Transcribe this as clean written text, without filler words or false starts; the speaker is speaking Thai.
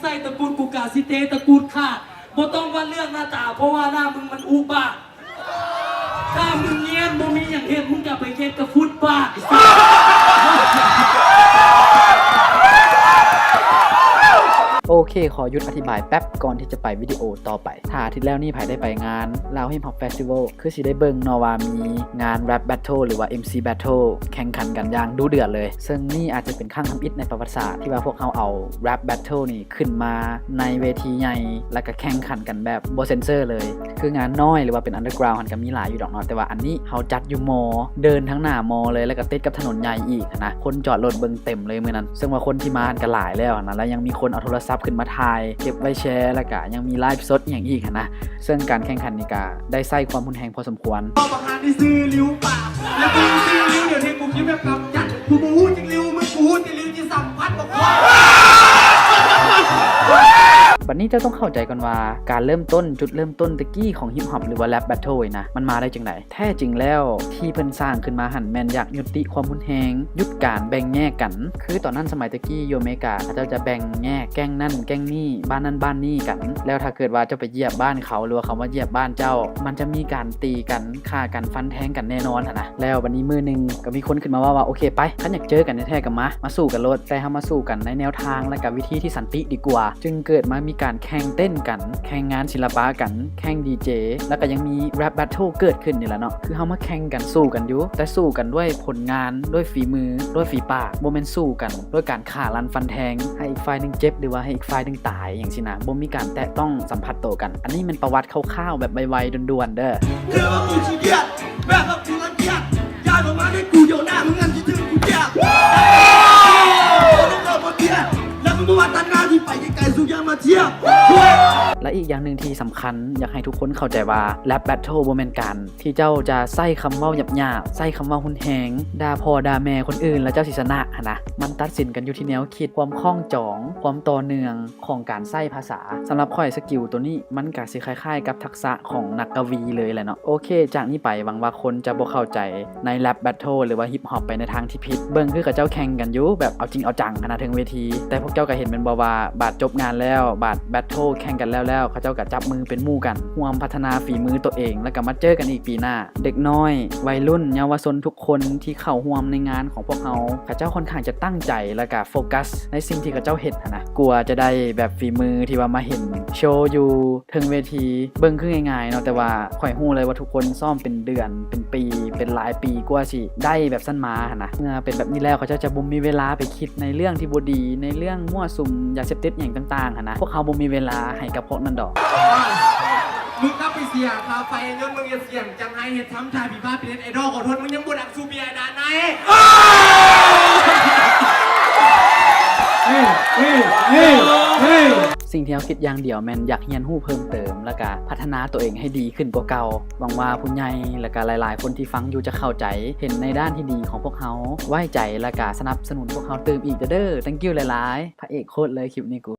ใส่ตระกูลกูกาซิเตตระกูลขาดบ่ต้องว่าเรื่องหน้าตาเพราะว่าหน้ามึงมันอุบาทถ้ามึงเงียบบ่มีอย่างเห็นมึงจะไปเก็บกับฟุตบาทโอเคขอหยุดอธิบายแป๊บก่อนที่จะไปวิดีโอต่อไปถ้าอาทิตย์แล้วนี่ไผได้ไปงานลาวฮิปฮอปเฟสติวัลคือสิได้เบิ่งเนาะว่ามีงาน Rap Battle หรือว่า MC Battle แข่งขันกันอย่างดุเดือดเลยซึ่งนี่อาจจะเป็นครั้งทำอิฐในประวัติศาสตร์ที่ว่าพวกเขาเอา Rap Battle นี่ขึ้นมาในเวทีใหญ่แล้วก็แข่งขันกันแบบบ่เซ็นเซอร์เลยคืองานน้อยหรือว่าเป็น Underground มันก็มีหลายอยู่ดอกเนาะแต่ว่าอันนี้เขาจัดอยู่มอเดินทั้งหน้ามอเลยแล้วก็ติดกับถนนใหญ่อีกนะคนจอดรถเบิ่งเต็มเลยมื้อนั้นซึ่งว่าคนที่มากันหลายแล้วนะแล้วยังมีคนเอาโทรศัพท์ขึ้นมาถ่ายเก็บไว้แชร์แล้วก็ยังมีไลฟ์สดอย่างอีกนะซึ่งการแข่งขันนี่ก็ได้ใส่ความรุนแรงพอสมควรประหารที่ซื้อลิ้วปากแล้วกูซื้อลิ้วเดี๋ยวนี้กูคิดแบบกำจัดกูบู๊จริงลิ้วมึงกูจริงลิ้วที่สัมพันธ์บอกว่าบัดนี้เจ้าต้องเข้าใจก่อนว่าการเริ่มต้นจุดเริ่มต้นตะกี้ของฮิปฮอปหรือว่าแรปแบทเทิลนะมันมาได้จังไดแท้จริงแล้วที่เพิ่นสร้างขึ้นมาหันแม่นอยากยุติความรุนแรงยุดการแบ่งแยกกันคือตอนนั้นสมัยตะกี้อยู่อเมริกาเจ้าจะแบ่งแยกแก๊งนั่นแก๊งนี่บ้านนั่นบ้านนี่กันแล้วถ้าเกิดว่าเจ้าไปเหยียบบ้านเขาหรือว่าเขามาเหยียบบ้านเจ้ามันจะมีการตีกันฆ่ากันฟันแทงกันแน่นอนนะแล้ววันนี้มื้อนึงก็มีคนขึ้นมาว่าโอเคไปคันอยากเจอกันแท้ๆกันมาสู้กันโลดแต่เฮามาสู้กันในแนวทางและกับวิธีที่สันติดีกว่าจึงเกิดมามีการแข่งเต้นกันแข่งงานศิลปะกันแข่งดีเจแล้วก็ยังมีแรปแบทเทิลเกิดขึ้นนี่แหละเนาะคือเฮามาแข่งกันสู้กันอยู่แต่สู้กันด้วยผลงานด้วยฝีมือด้วยฝีปากบ่แม่นสู้กันด้วยการฆ่าลันฟันแทงให้อีกฝ่ายนึงเจ็บหรือว่าให้อีกฝ่ายนึงตายอย่างสินะบ่มีการแตะต้องสัมผัสโตกันอันนี้มันประวัติคร่าวๆแบบไวๆด่วนๆเด้อเรื่องว่ากูขี้เกียจแบบว่ากูรังเกียจย้ายมาให้กูโยนหน้ามึงงั้นที่ถึงกูเกียจแล้วมึงมาตัดหน้าที่ไปไกลๆสู้ยามาเทียบและอีกอย่างหนึ่งที่สำคัญอยากให้ทุกคนเข้าใจว่าแรปแบทเทิลบ่แม่นกันที่เจ้าจะใส่คำเว้าหยาบๆใส่คำเว้าหุนแหงด่าพ่อด่าแม่คนอื่นแล้วเจ้าสิชนะนะมันตัดสินกันอยู่ที่แนวคิดความคล่องจองความต่อเนื่องของการใส่ภาษาสำหรับข้อยสกิลตัวนี้มันก็สิคล้ายๆกับทักษะของนักกวีเลยแหละเนาะโอเคจากนี้ไปหวังว่าคนจะบ่เข้าใจในแรปแบทเทิลหรือว่าฮิปฮอปไปในทางที่ผิดเบิ่งคือกับเจ้าแข่งกันอยู่แบบเอาจริงเอาจังขนาดถึงเวทีแต่พวกเจ้าก็เห็นเป็นบ่ว่าบาดจบงานแล้วบาดแบทเทิลแข่งกันแล้วเขาเจ้าก็จับมือเป็นหมู่กันร่วมพัฒนาฝีมือตัวเองแล้วก็มาเจอกันอีกปีหน้าเด็กน้อยวัยรุ่นเยาวชนทุกคนที่เข้าร่วมในงานของพวกเขาเจ้าค่อนข้างจะตั้งใจแล้วก็โฟกัสในสิ่งที่เขาเจ้าเฮ็ดนะกลัวจะได้แบบฝีมือที่ว่ามาเห็นโชว์อยู่ถึงเวทีเบิ่งคือง่ายๆเนาะแต่ว่าข่อยฮู้เลยว่าทุกคนซ่อมเป็นเดือนเป็นปีเป็นหลายปีกว่าสิได้แบบสั้นมานะเมื่อเป็นแบบนี้แล้วเขาเจ้าจะบ่มีเวลาไปคิดในเรื่องที่บ่ดีในเรื่องมั่วสุมยาเสพติดอย่างต่างๆนะพวกเขาบ่มีเวลาให้กับพวกนั้นดอกมึงก็ไปเสี่ยงคาไฟย้อนมึงอย่าเสี่ยงจังไห้เห็ดทำชายผีบ้าเป็นไอดอลขอโทษมึงยังบ่ดักซูเบียดานไหนสิ่งที่เราคิดอย่างเดียวแม่นอยากเรียนรู้เพิ่มเติมแล้วก็พัฒนาตัวเองให้ดีขึ้นกว่าเก่าหวังว่าผู้ใหญ่และก็หลายๆคนที่ฟังอยู่จะเข้าใจเห็นในด้านที่ดีของพวกเขาไว้ใจและก็สนับสนุนพวกเขาเติมอีกเด้อ thank you หลายๆพระเอกโคตรเลยคลิปนี้กู